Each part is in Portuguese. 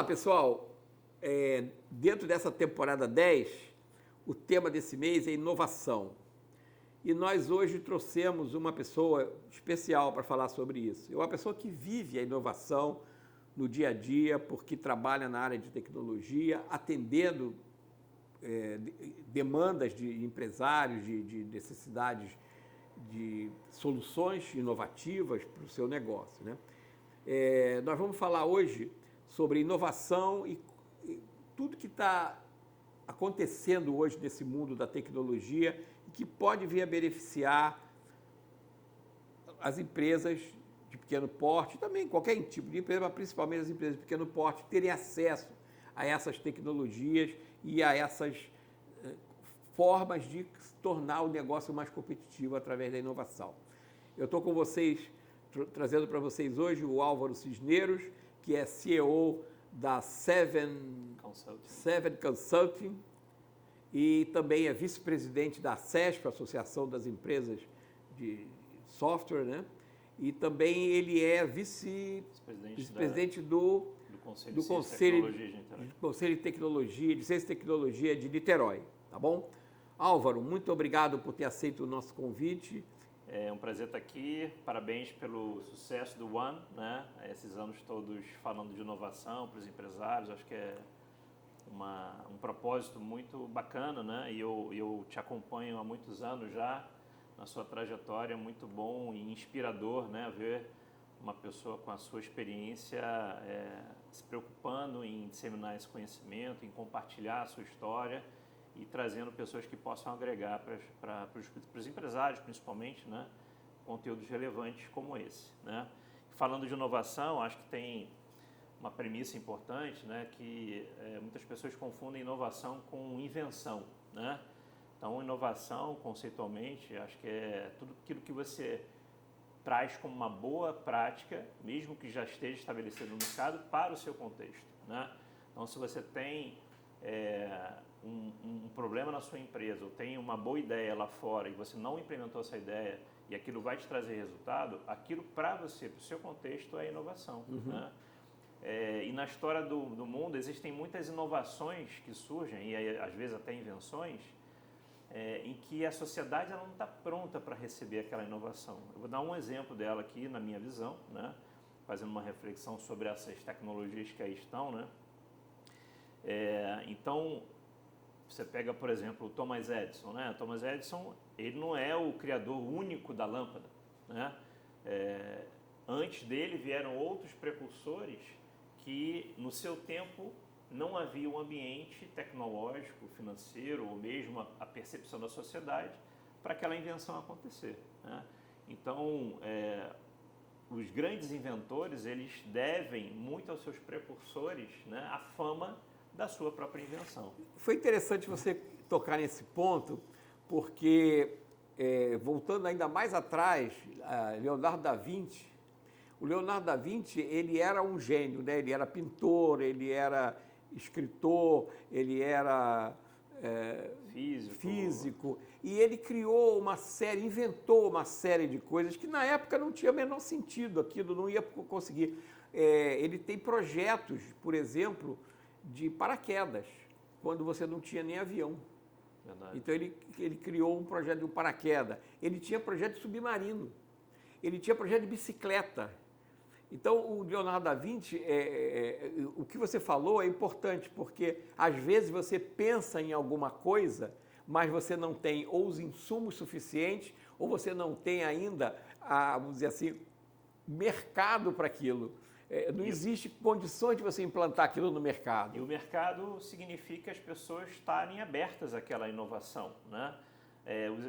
lá, pessoal. Dentro dessa temporada 10, o tema desse mês é inovação. E nós hoje trouxemos uma pessoa especial para falar sobre isso. É uma pessoa que vive a inovação no dia a dia, porque trabalha na área de tecnologia, atendendo demandas de empresários, de necessidades de soluções inovativas para o seu negócio, né? Nós vamos falar hoje sobre inovação e tudo que está acontecendo hoje nesse mundo da tecnologia e que pode vir a beneficiar as empresas de pequeno porte, também qualquer tipo de empresa, mas principalmente as empresas de pequeno porte, terem acesso a essas tecnologias e a essas formas de tornar o negócio mais competitivo através da inovação. Eu estou com vocês, trazendo para vocês hoje o Álvaro Cisneros, que é CEO da Seven Consulting e também é vice-presidente da ACESP, Associação das Empresas de Software, né? E também ele é vice-presidente do Conselho de Tecnologia, de Ciência e Tecnologia de Niterói, tá bom? Álvaro, muito obrigado por ter aceito o nosso convite. É um prazer estar aqui, parabéns pelo sucesso do One, né? Esses anos todos falando de inovação para os empresários, acho que é um propósito muito bacana, né? E eu te acompanho há muitos anos já, na sua trajetória, muito bom e inspirador, né? Ver uma pessoa com a sua experiência se preocupando em disseminar esse conhecimento, em compartilhar a sua história e trazendo pessoas que possam agregar para os empresários, principalmente, né, conteúdos relevantes como esse, né? Falando de inovação, acho que tem uma premissa importante, né, que muitas pessoas confundem inovação com invenção, né? Então, inovação, conceitualmente, acho que é tudo aquilo que você traz como uma boa prática, mesmo que já esteja estabelecido no mercado, para o seu contexto, né? Então, se você tem um problema na sua empresa ou tem uma boa ideia lá fora e você não implementou essa ideia e aquilo vai te trazer resultado, aquilo para você, para o seu contexto, é inovação, né? E na história do mundo existem muitas inovações que surgem, e aí, às vezes até invenções, em que a sociedade ela não está pronta para receber aquela inovação. Eu vou dar um exemplo dela aqui, na minha visão, né? Fazendo uma reflexão sobre essas tecnologias que aí estão, né? Então, você pega, por exemplo, o Thomas Edison, né? Thomas Edison, ele não é o criador único da lâmpada, né? Antes dele vieram outros precursores que, no seu tempo, não havia um ambiente tecnológico, financeiro ou mesmo a percepção da sociedade para aquela invenção acontecer, né? Então, os grandes inventores, eles devem muito aos seus precursores, né, a fama da sua própria invenção. Foi interessante você tocar nesse ponto, porque, voltando ainda mais atrás, Leonardo da Vinci, o Leonardo da Vinci, ele era um gênio, né? Ele era pintor, ele era escritor, ele era físico, e ele inventou uma série de coisas que na época não tinha o menor sentido, aquilo não ia conseguir. Ele tem projetos, por exemplo, de paraquedas, quando você não tinha nem avião. Verdade. Então ele criou um projeto de um paraquedas, ele tinha projeto de submarino, ele tinha projeto de bicicleta. Então o Leonardo da Vinci, o que você falou é importante, porque às vezes você pensa em alguma coisa, mas você não tem ou os insumos suficientes, ou você não tem ainda, vamos dizer assim, mercado para aquilo. Não existe condições de você implantar aquilo no mercado. E o mercado significa as pessoas estarem abertas àquela inovação, né?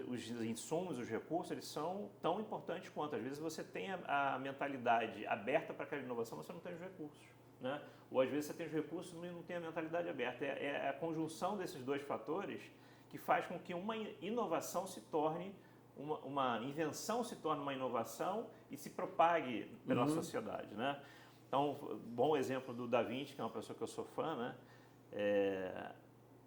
Os insumos, os recursos, eles são tão importantes quanto. Às vezes você tem a mentalidade aberta para aquela inovação, mas você não tem os recursos, né? Ou às vezes você tem os recursos e não tem a mentalidade aberta. É a conjunção desses dois fatores que faz com que uma inovação se torne uma invenção se torne uma inovação e se propague pela sociedade, né? Então, bom exemplo do Da Vinci, que é uma pessoa que eu sou fã, né?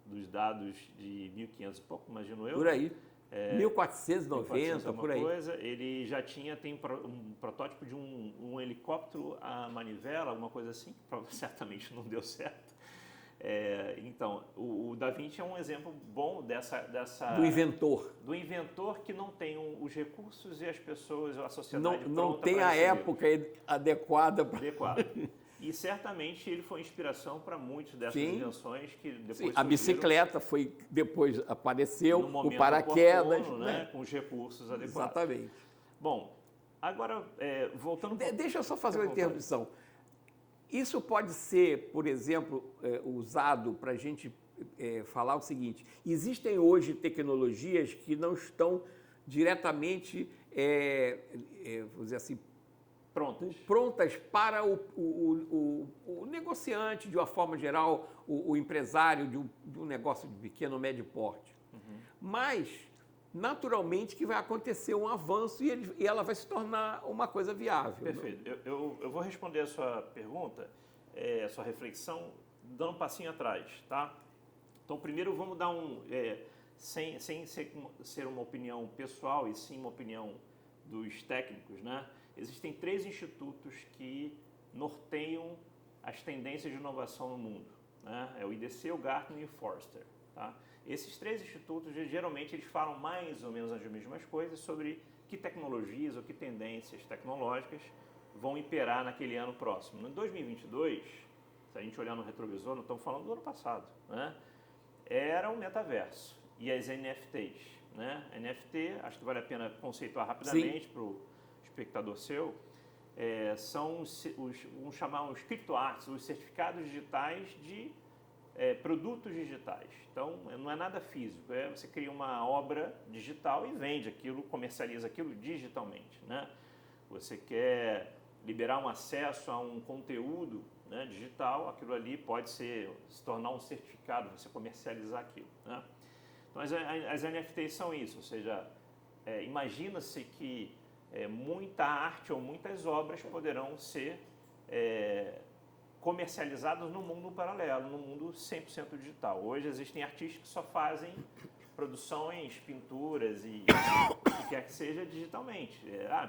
Dos dados de 1500 e pouco, imagino eu. Por aí. 1490, por aí. Coisa. Ele já tem um protótipo de um helicóptero a manivela, alguma coisa assim, que certamente não deu certo. Então, o Da Vinci é um exemplo bom dessa do inventor. Do inventor que não tem os recursos e as pessoas, a sociedade não tem a época adequada para... E certamente ele foi inspiração para muitas dessas invenções que depois surgiram. A bicicleta depois apareceu, o paraquedas, oportuno, né? Com os recursos adequados. Exatamente. Bom, agora voltando... Deixa eu só fazer uma interrupção. Isso pode ser, por exemplo, usado para a gente falar o seguinte: existem hoje tecnologias que não estão diretamente, vamos dizer assim, prontas para o negociante, de uma forma geral, o empresário de um negócio de pequeno ou médio porte. Mas, naturalmente, que vai acontecer um avanço e ela vai se tornar uma coisa viável. Perfeito. Eu vou responder a sua pergunta, a sua reflexão, dando um passinho atrás, tá? Então, primeiro vamos dar sem ser uma opinião pessoal e sim uma opinião dos técnicos, né? Existem 3 institutos que norteiam as tendências de inovação no mundo, né? É o IDC, o Gartner e o Forrester, tá? Esses 3 institutos, geralmente, eles falam mais ou menos as mesmas coisas sobre que tecnologias ou que tendências tecnológicas vão imperar naquele ano próximo. Em 2022, se a gente olhar no retrovisor, não estamos falando do ano passado, né? Era o metaverso e as NFTs, né? NFT, acho que vale a pena conceituar rapidamente para o espectador seu, são vamos chamar os criptoarts, os certificados digitais de produtos digitais. Então, não é nada físico, você cria uma obra digital e vende aquilo, comercializa aquilo digitalmente, né? Você quer liberar um acesso a um conteúdo, né, digital, aquilo ali pode se tornar um certificado, você comercializar aquilo, né? Então, as NFTs são isso, ou seja, imagina-se que muita arte ou muitas obras poderão ser comercializadas no mundo paralelo, no mundo 100% digital. Hoje existem artistas que só fazem produções, pinturas e o que quer que seja digitalmente.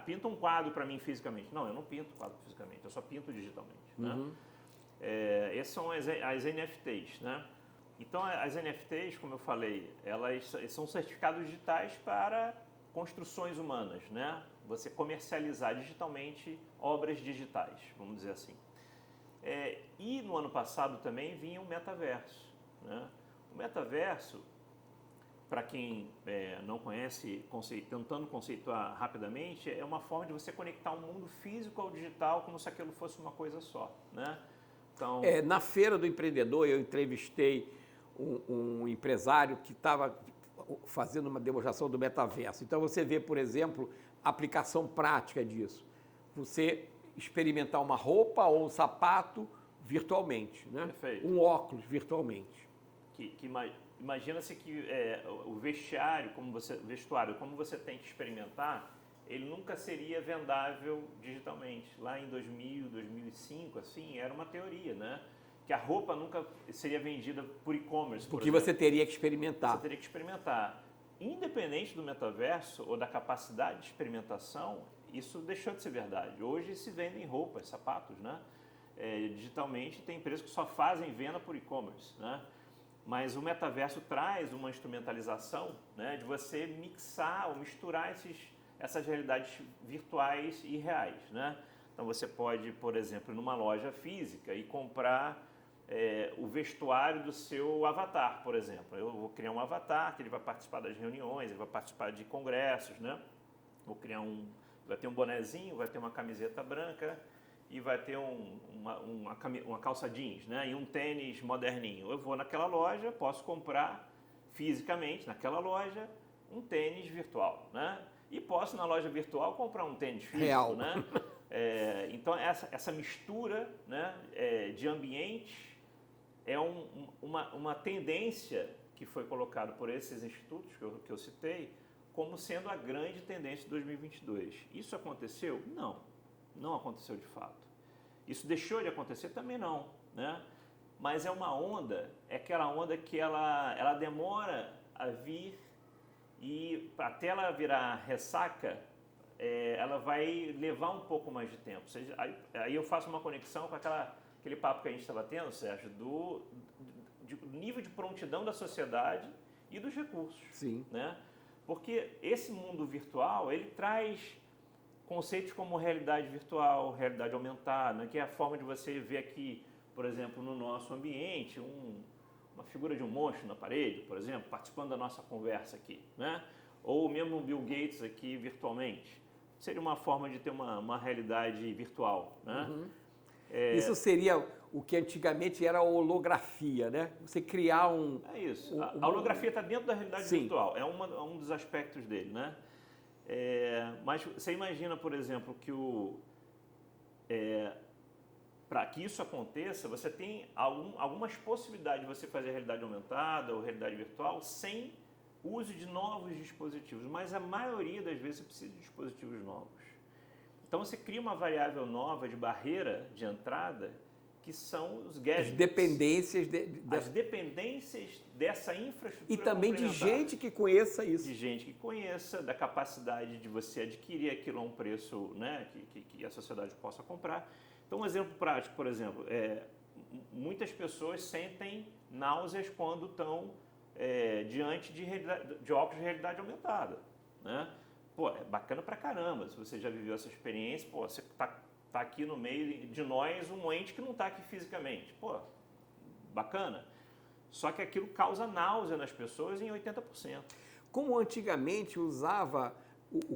Pinta um quadro para mim fisicamente. Não, eu não pinto quadro fisicamente, eu só pinto digitalmente, né? Essas são as NFTs, né? Então, as NFTs, como eu falei, elas são certificados digitais para construções humanas, né? Você comercializar digitalmente obras digitais, vamos dizer assim. E no ano passado também vinha o metaverso, né? O metaverso, para quem não conhece, tentando conceituar rapidamente, é uma forma de você conectar o mundo físico ao digital como se aquilo fosse uma coisa só, né? Então, na Feira do Empreendedor, eu entrevistei um empresário que estava fazendo uma demonstração do metaverso. Então, você vê, por exemplo, a aplicação prática disso. Você experimentar uma roupa ou um sapato virtualmente, né? Perfeito. Um óculos virtualmente. Imagina-se que o vestuário, como você tem que experimentar, ele nunca seria vendável digitalmente. Lá em 2000, 2005, assim, era uma teoria, né? Que a roupa nunca seria vendida por e-commerce. Porque você teria que experimentar. Você teria que experimentar. Independente do metaverso ou da capacidade de experimentação, isso deixou de ser verdade. Hoje se vendem roupas, sapatos, né? Digitalmente, tem empresas que só fazem venda por e-commerce, né? Mas o metaverso traz uma instrumentalização, né, de você mixar ou misturar essas realidades virtuais e reais, né? Então você pode, por exemplo, ir numa loja física e comprar o vestuário do seu avatar, por exemplo. Eu vou criar um avatar que ele vai participar das reuniões, ele vai participar de congressos, né? Vai ter um bonezinho, vai ter uma camiseta branca e vai ter uma calça jeans, né? E um tênis moderninho. Eu vou naquela loja, posso comprar fisicamente naquela loja um tênis virtual, né? E posso na loja virtual comprar um tênis físico, real, né? Então essa mistura, né, de ambientes é uma tendência que foi colocada por esses institutos que eu citei como sendo a grande tendência de 2022. Isso aconteceu? Não aconteceu de fato. Isso deixou de acontecer? Também não, né? Mas é uma onda, é aquela onda que ela demora a vir e até ela virar ressaca, ela vai levar um pouco mais de tempo. Ou seja, aí eu faço uma conexão com aquele papo que a gente estava tendo, Sérgio, do nível de prontidão da sociedade e dos recursos. Sim. Né? Porque esse mundo virtual, ele traz conceitos como realidade virtual, realidade aumentada, que é a forma de você ver aqui, por exemplo, no nosso ambiente, uma figura de um monstro na parede, por exemplo, participando da nossa conversa aqui, né? Ou mesmo o Bill Gates aqui virtualmente. Seria uma forma de ter uma realidade virtual, né? Uhum. Isso seria o que antigamente era a holografia, né? Você criar um... É isso. A holografia está dentro da realidade virtual. É um dos aspectos dele, né? Mas você imagina, por exemplo, que para que isso aconteça, você tem algumas possibilidades de você fazer realidade aumentada ou realidade virtual sem uso de novos dispositivos, mas a maioria das vezes você precisa de dispositivos novos. Então você cria uma variável nova de barreira de entrada, que são os gadgets. As dependências dessa infraestrutura. E também de gente que conheça isso. De gente que conheça, da capacidade de você adquirir aquilo a um preço, né, que a sociedade possa comprar. Então, um exemplo prático, por exemplo, muitas pessoas sentem náuseas quando estão diante de óculos de realidade aumentada, né? Pô, é bacana pra caramba, se você já viveu essa experiência, pô, você tá aqui no meio de nós, um ente que não está aqui fisicamente. Pô, bacana. Só que aquilo causa náusea nas pessoas em 80%. Como antigamente usava,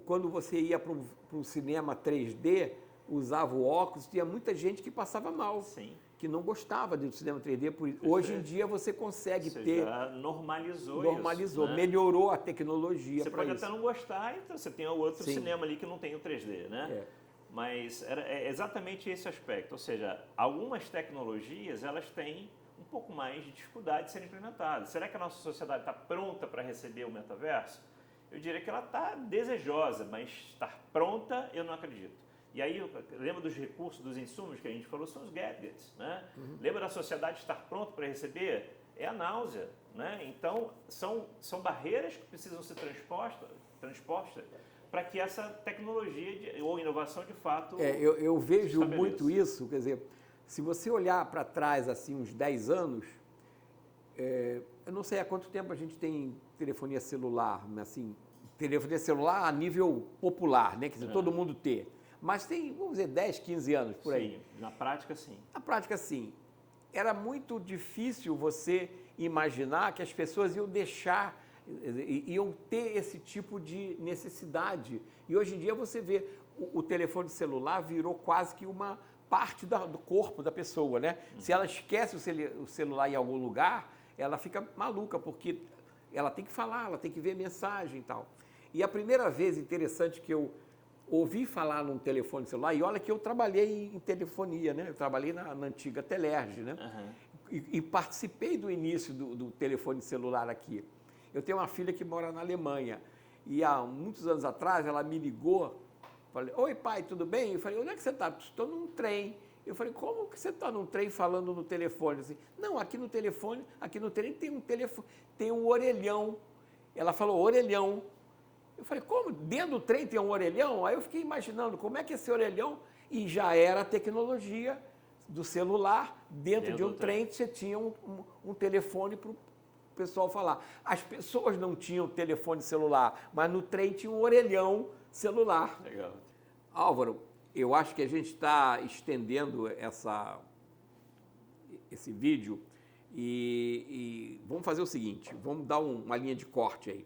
quando você ia para um cinema 3D, usava o óculos, tinha muita gente que passava mal. Sim. Que não gostava do cinema 3D. Hoje em dia você consegue ter... Já normalizou isso, né? Melhorou a tecnologia. Você pode até não gostar, então você tem outro Sim. cinema ali que não tem o 3D, né? Mas é exatamente esse aspecto. Ou seja, algumas tecnologias, elas têm um pouco mais de dificuldade de serem implementadas. Será que a nossa sociedade está pronta para receber o metaverso? Eu diria que ela está desejosa, mas estar pronta, eu não acredito. E aí, lembra dos recursos, dos insumos que a gente falou, são os gadgets, né? Uhum. Lembra da sociedade estar pronta para receber? É a náusea, né? Então, são barreiras que precisam ser transpostas para que essa tecnologia ou inovação, de fato, eu vejo muito isso, quer dizer, se você olhar para trás, assim, uns 10 anos, eu não sei há quanto tempo a gente tem telefonia celular, assim, telefonia celular a nível popular, né? Quer dizer, todo mundo ter. Mas tem, vamos dizer, 10, 15 anos por aí. Sim, na prática, sim. Na prática, sim. Era muito difícil você imaginar que as pessoas iam ter esse tipo de necessidade. E hoje em dia você vê, o telefone celular virou quase que uma parte do corpo da pessoa, né? Se ela esquece o celular em algum lugar, ela fica maluca, porque ela tem que falar, ela tem que ver mensagem e tal. E a primeira vez interessante que eu ouvi falar num telefone celular, e olha que eu trabalhei em telefonia, né? Eu trabalhei na antiga Telerge, né? Uhum. E participei do início do telefone celular aqui. Eu tenho uma filha que mora na Alemanha, e há muitos anos atrás ela me ligou, falei, oi pai, tudo bem? Eu falei, onde é que você está? Estou num trem. Eu falei, como que você está num trem falando no telefone? Assim, não, aqui no trem tem um telefone, tem um orelhão. Ela falou, orelhão. Eu falei, como? Dentro do trem tem um orelhão? Aí eu fiquei imaginando como é que esse orelhão... E já era a tecnologia do celular, dentro de um trem você tinha um telefone para o pessoal falar. As pessoas não tinham telefone celular, mas no trem tinha um orelhão celular. Legal. Álvaro, eu acho que a gente está estendendo esse vídeo e vamos fazer o seguinte, vamos dar uma linha de corte aí.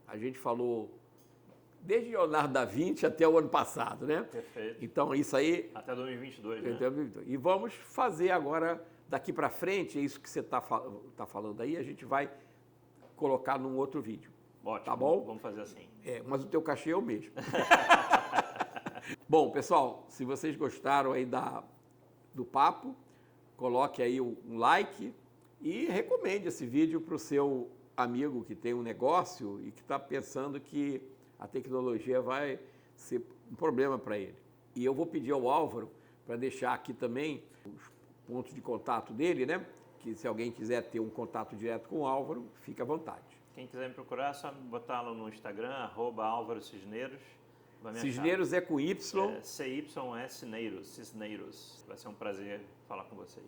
A gente falou desde Leonardo da Vinci até o ano passado, né? Perfeito. Então, isso aí... Até 2022, né? Até 2022. E vamos fazer agora, daqui para frente, é isso que você está falando aí, a gente vai colocar num outro vídeo. Ótimo. Tá bom? Vamos fazer assim. Mas o teu cachê é o mesmo. Bom, pessoal, se vocês gostaram aí do papo, coloque aí um like e recomende esse vídeo para o seu amigo que tem um negócio e que está pensando que a tecnologia vai ser um problema para ele. E eu vou pedir ao Álvaro para deixar aqui também os pontos de contato dele, né? Que se alguém quiser ter um contato direto com o Álvaro, fique à vontade. Quem quiser me procurar, é só botá-lo no Instagram, @AlvaroCisneiros. Vai me achar. Cisneiros é com Y. CYS Cisneiros. Vai ser um prazer falar com vocês.